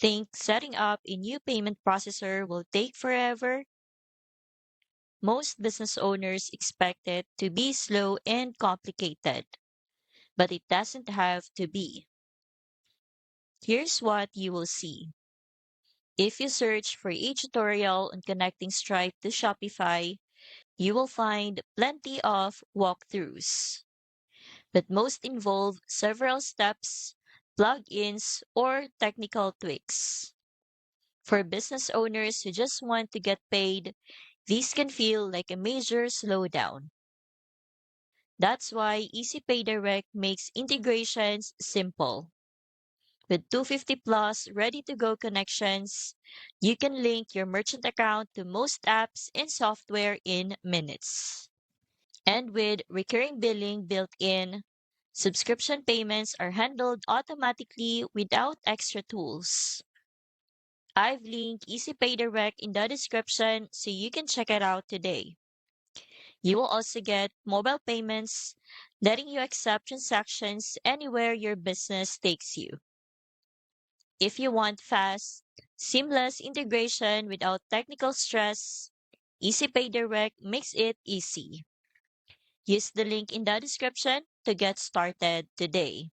Think setting up a new payment processor will take forever? Most business owners expect it to be slow and complicated, but it doesn't have to be. Here's what you will see. If you search for a tutorial on connecting Stripe to Shopify, you will find plenty of walkthroughs, but most involve several steps, plugins, or technical tweaks. For business owners who just want to get paid, these can feel like a major slowdown. That's why Easy Pay Direct makes integrations simple. With 250 plus ready to go connections, you can link your merchant account to most apps and software in minutes. And with recurring billing built in, subscription payments are handled automatically without extra tools. I've linked Easy Pay Direct in the description so you can check it out today. You will also get mobile payments, letting you accept transactions anywhere your business takes you. If you want fast, seamless integration without technical stress, Easy Pay Direct makes it easy. Use the link in the description to get started today.